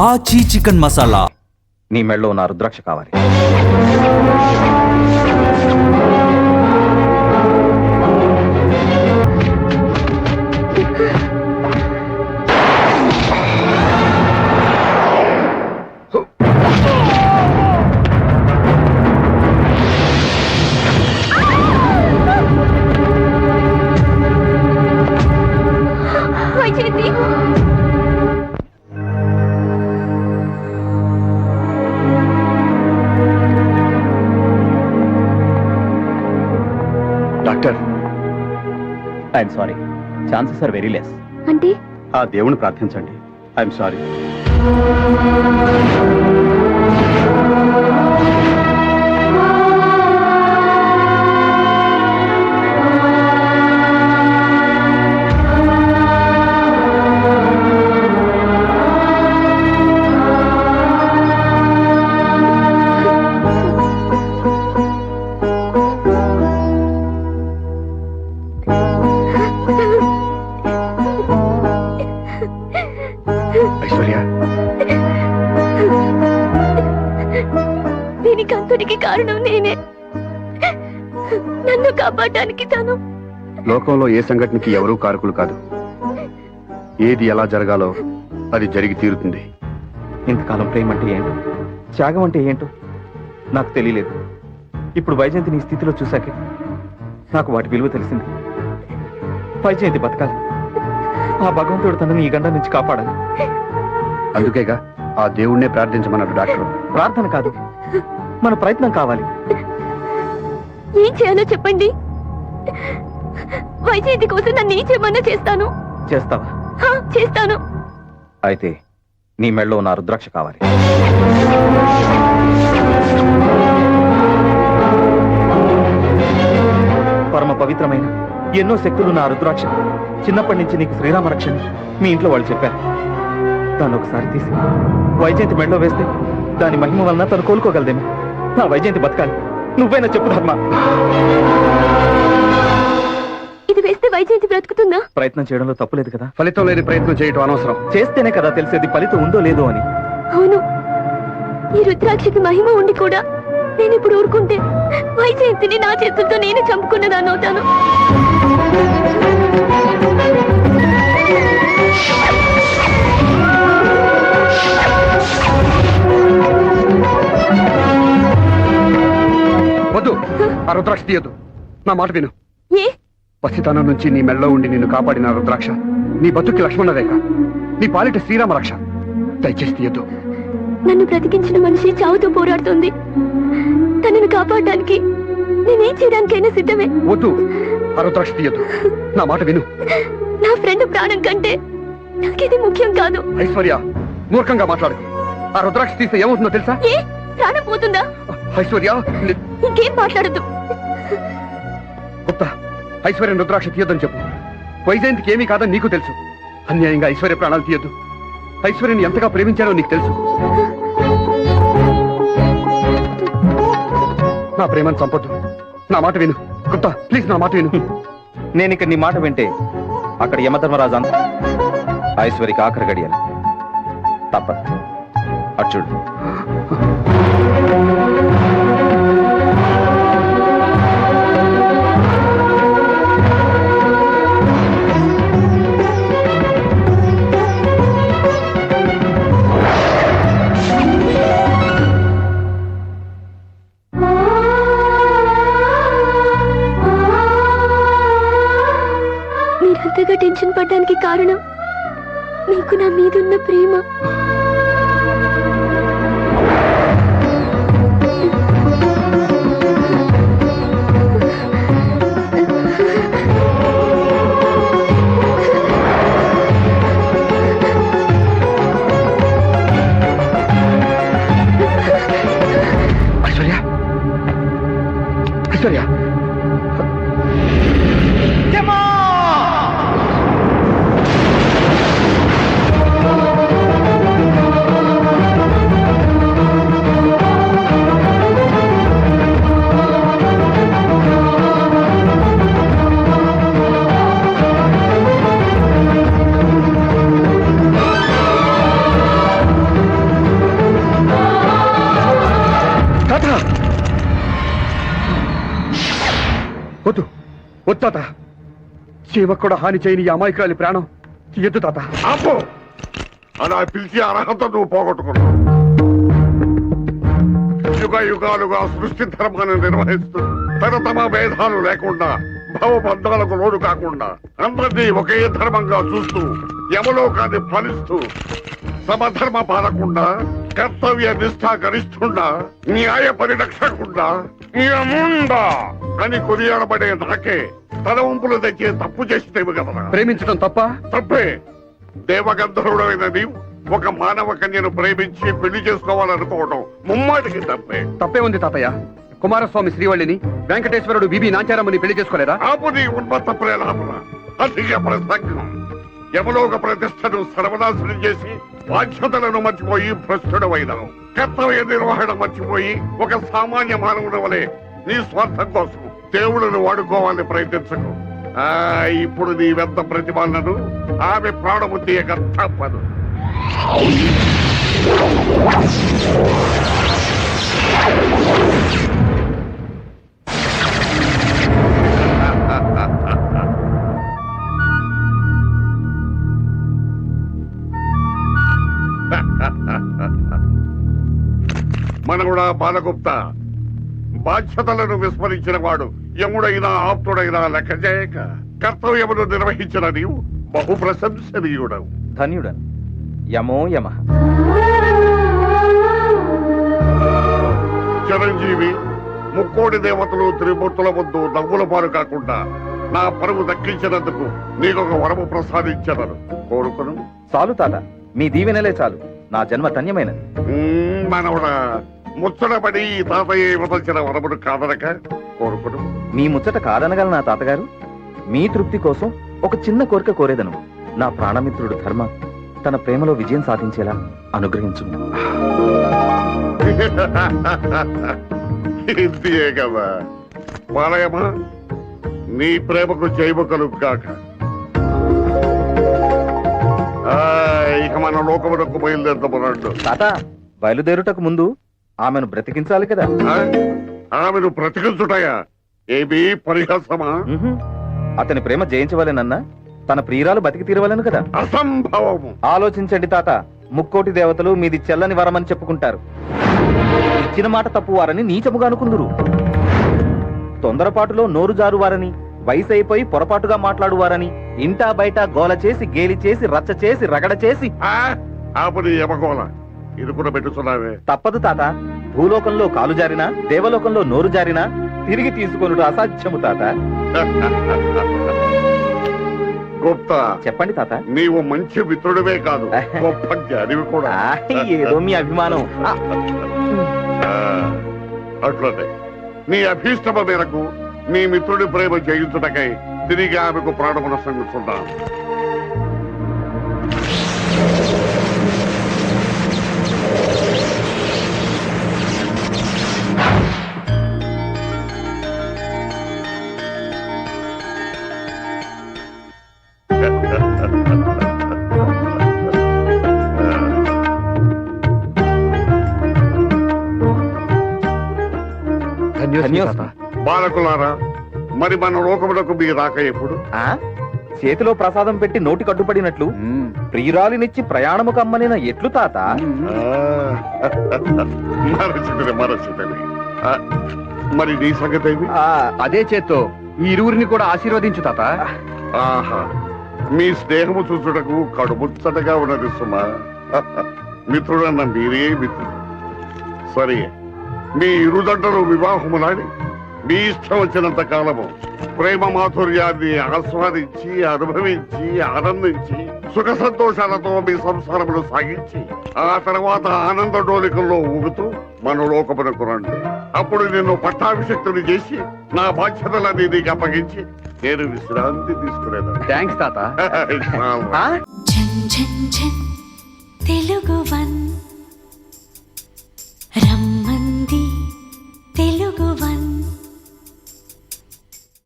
ఆచి చికెన్ మసాలా. నీ మెళ్ళో ఉన్న రుద్రాక్ష కావాలి. Doctor, I'm sorry, chances are very less. అంటే ఆ దేవుని ప్రార్థించండి. I'm sorry. ఐశ్వర్య, దీనికంతటికి కారణం నేనే. నన్ను కాపాడడానికి తను. లోకంలో ఏ సంఘటనకి ఎవరూ కారకులు కాదు. ఏది ఎలా జరగాలో అది జరిగి తీరుతుంది. ఇంతకాలం ప్రేమ అంటే ఏంటో, త్యాగం అంటే ఏంటో నాకు తెలియలేదు. ఇప్పుడు వైజయంతి నీ స్థితిలో చూశాకే నాకు వాటి విలువ తెలిసింది. వైజయంతి బతకాలి. ఆ భగవంతుడు తనని ఈ గండ నుంచి కాపాడాలి. అందుకేగా ఆ దేవుణ్ణే ప్రార్థించమన్నాడు డాక్టర్. ప్రార్థన కాదు, మన ప్రయత్నం కావాలి. ఏం చేయాలో చెప్పండి. వైజయంతి కోసం నన్ను ఏం చేయమన్నా చేస్తాను. చేస్తావా? చేస్తాను. అయితే నీ మెళ్ళో ఉన్న రుద్రాక్ష కావాలి. పరమ పవిత్రమైన ఎన్నో శక్తులు నా రుద్రాక్ష. చిన్నప్పటి నుంచి నీకు శ్రీరామ రక్షని మీ ఇంట్లో వాళ్ళు చెప్పారు. దాన్ని ఒకసారి తీసి వైజయంతి మెళ్ళో వేస్తే దాని మహిమ వలన తను కోలుకోగలదేమో. నా వైజయంతి బతకాలి. నువ్వైనా చెప్పు ధర్మ. ఇది వేస్తే వైజయంతి బ్రతుకుతుందా? ప్రయత్నం చేయడంలో తప్పులేదు కదా. ఫలితం లేని ప్రయత్నం చేయటం అనవసరం. చేస్తేనే కదా తెలిసేది ఫలితం ఉందో లేదో అని. అవును, ఈ రుద్రాక్షకి మహిమ ఉండి కూడా నేను ఇప్పుడు ఊరుకుంటే వైజయంతిని నా చేతులతో నేను చంపుకున్నదాన్ని అవుతాను. వద్దు, ఆ రుద్రాక్ష తీయద్దు. నా మాట విను. ఏ? పసితనం నుంచి నీ మెళ్ళలో ఉండి నిన్ను కాపాడిన రుద్రాక్ష నీ బతుక్కి లక్ష్మణ రేఖ, నీ పాలిట శ్రీరామ రక్ష. దయచేసి తీయద్దు. నన్ను బ్రతికించిన మనిషి చావుతో పోరాడుతుంది. తనను కాపాడడానికి నేనేం చేయడానికైనా సిద్ధమే. వద్దు, ఆ రుద్రాక్ష తీయద్దు. నా మాట విను. నా ఫ్రెండ్ ప్రాణం కంటే నాకిది ముఖ్యం కాదు. ఐశ్వర్య, మూర్ఖంగా మాట్లాడు. ఆ రుద్రాక్ష తీస్తే ఏమవుతుందో తెలుసా? ఏ? ప్రాణం పోతుందా? ఐశ్వర్య, ఇంకేం మాట్లాడద్దు. గుప్తా, ఐశ్వర్య రుద్రాక్ష తీయొద్దని చెప్పు. వైజయంతికి ఏమీ కాదని నీకు తెలుసు. అన్యాయంగా ఐశ్వర్య ప్రాణాలు తీయొద్దు. ఐశ్వర్యని ఎంతగా ప్రేమించారో నీకు తెలుసు. నా ప్రేమను చంపొద్దు. నా మాట విను. గుప్తా, ప్లీజ్ నా మాట విను. నేను ఇక్కడ నీ మాట వింటే అక్కడ యమధర్మరాజు అంత ఐశ్వర్యకి ఆఖరి గడియాలి. తప్ప అచ్చుడు. మీరంతగా టెన్షన్ పడ్డానికి కారణం మీకు నా మీదున్న ప్రేమ. ఐశ్వర్య, ఐశ్వర్య, తాత చీమకు కూడా హాని చేయని ఈ అమాయకురాలి ప్రాణం తీయద్దు తాత. ఆపు అలా పిలిచి అర్హత నువ్వు పోగొట్టుకున్నావు. యుగ యుగాలుగా సృష్టి ధర్మాన్ని నిర్వహిస్తూ తమ భేదాలు లేకుండా భవబంధాలకు లోడు కాకుండా అందరినీ ఒకే ధర్మంగా చూస్తూ యమలోకాన్ని ఫలిస్తూ సమధర్మ పాలకుండా కర్తవ్య నిష్ఠ గరిస్తుండా న్యాయ పరిరక్షకుండా యముండా అని కొనియాడబడే నాకే తల ఉంపులు తెచ్చే తప్పు చేస్తేవి కదా. ప్రేమించడం తప్ప? తప్పే. దేవగంధర్వుడైన నీవు ఒక మానవ కన్యను ప్రేమించి పెళ్లి చేసుకోవాలనుకోవడం ముమ్మాటికి తప్పే. తప్పే ఉంది తాతయ్య. కుమారస్వామి శ్రీవల్లిని, వెంకటేశ్వరుడు బీబీ నాంచారమ్మని పెళ్లి చేసుకోలేదా? ఆపు నీ ఉన్మత్త ప్రేలాపన, అధిక ప్రసంగం. యమలోక ప్రతిష్టను సర్వనాశనం చేసి బాధ్యతలను మర్చిపోయి భ్రష్టుడమైనావు. కర్తవ్య నిర్వహణ మర్చిపోయి ఒక సామాన్య మానవుని వలె నీ స్వార్థం కోసం దేవుళ్ళను వాడుకోవాలని ప్రయత్నించకు. ఇప్పుడు నీ వెంత ప్రతిభలను ఆమె ప్రాణము తీయక తప్పదు. మనవుడా బాలగుప్త, బాధ్యతలను విస్మరించిన వాడు యముడైనా ఆప్తుడైనా లెక్క చేయక కర్తవ్యమును నిర్వహించిన నీవు బహు ప్రశంసనీయుడవు. ధన్యుడను. యమో యమ. చిరంజీవి, ముక్కోడి దేవతలు త్రిమూర్తుల ముందు నవ్వుల పాలు కాకుండా నా పరువు దక్కించినందుకు నీకొక వరము ప్రసాదించదను. కోరుకును. చాలు తాత, మీ దీవెనలే చాలు. నా జన్మ ధన్యమైనది. మనవడా, ముచ్చటపడి ఈ తాతయ్య ఇవ్వదలిచిన వరమును కాదనక కోరుకును. మీ ముచ్చట కాదనగల నా తాతగారు, మీ తృప్తి కోసం ఒక చిన్న కోరిక కోరేదను. నా ప్రాణమిత్రుడు ధర్మ తన ప్రేమలో విజయం సాధించేలా అనుగ్రహించు. ఇంతే కదా పాలయమా, నీ ప్రేమకు జైవకలు కాక. ఇక మన లోకమునకు బయలుదేరదమునండు. తాత, బయలుదేరుటకు ముందు ఆమెను బ్రతికించాలి కదా. ఆమెను బ్రతికించుటయా? ఏమీ పరిహాసమా? అతని ప్రేమ జయించవలెనన్నా తన ప్రియురాలు బతికి తీరవలను కదా. అసంభవము. ఆలోచించండి తాత, ముక్కోటి దేవతలు మీది చెల్లని వరమని చెప్పుకుంటారు. ఇచ్చిన మాట తప్పువారని నీచముగా అనుకుందురు. తొందరపాటులో నోరు జారువారని, వయసు అయిపోయి పొరపాటుగా మాట్లాడువారని ఇంటా బయట గోల చేసి, గేలి చేసి, రచ్చ చేసి, రగడ చేసి. ఆపని యమగోళ ఇరుకున పెట్టుచున్నావే. తప్పదు తాత. భూలోకంలో కాలు జారినా, దేవలోకంలో నోరు జారినా తిరిగి తీసుకొనుట అసాధ్యము తాత. గుప్తా, చెప్పండి తాత. నీవు మంచి మిత్రుడివే కాదు, గొప్ప జ్ఞానివి కూడా. ఏదో మీ అభిమానం. అట్లనే నీ అభీష్టమ మేరకు నీ మిత్రుడి ప్రేమ జయించుటకై తిరిగి ఆమెకు ప్రాణమున సంగుతున్నాను. బాలకులారా, మరి మన లోకములకు మీ రాక ఎప్పుడు? చేతిలో ప్రసాదం పెట్టి నోటి కట్టుపడినట్లు ప్రియురాలినిచ్చి ప్రయాణము కమ్మనిన ఎట్లు తాత? మరచితని. మరి నీ సంగతి ఏమి? అదే చేత్తో ఈ ఇరువురిని కూడా ఆశీర్వదించు తాత. ఆహా, మీ స్నేహము చూచుటకు కడుముచ్చటగా ఉన్నది సుమా. మిత్రుడన్న మీరే మిత్రుడు. సరే, మీ ఇరుదండలు వివాహములాడి మీ ఇష్టం వచ్చినంత కాలము ప్రేమ మాధుర్యాన్ని ఆస్వాదించి, అనుభవించి, ఆనందించి, సుఖ సంతోషాలతో మీ సంసారములు సాగించి ఆ తర్వాత ఆనంద డోలికల్లో ఊగుతూ మన లోకమునకు రండి. అప్పుడు నిన్ను పట్టాభిషక్తుని చేసి నా బాధ్యతలన్నీ నీకు అప్పగించి నేను విశ్రాంతి తీసుకునేదా. థ్యాంక్స్ తాత. రమ్మంది తెలుగు వన్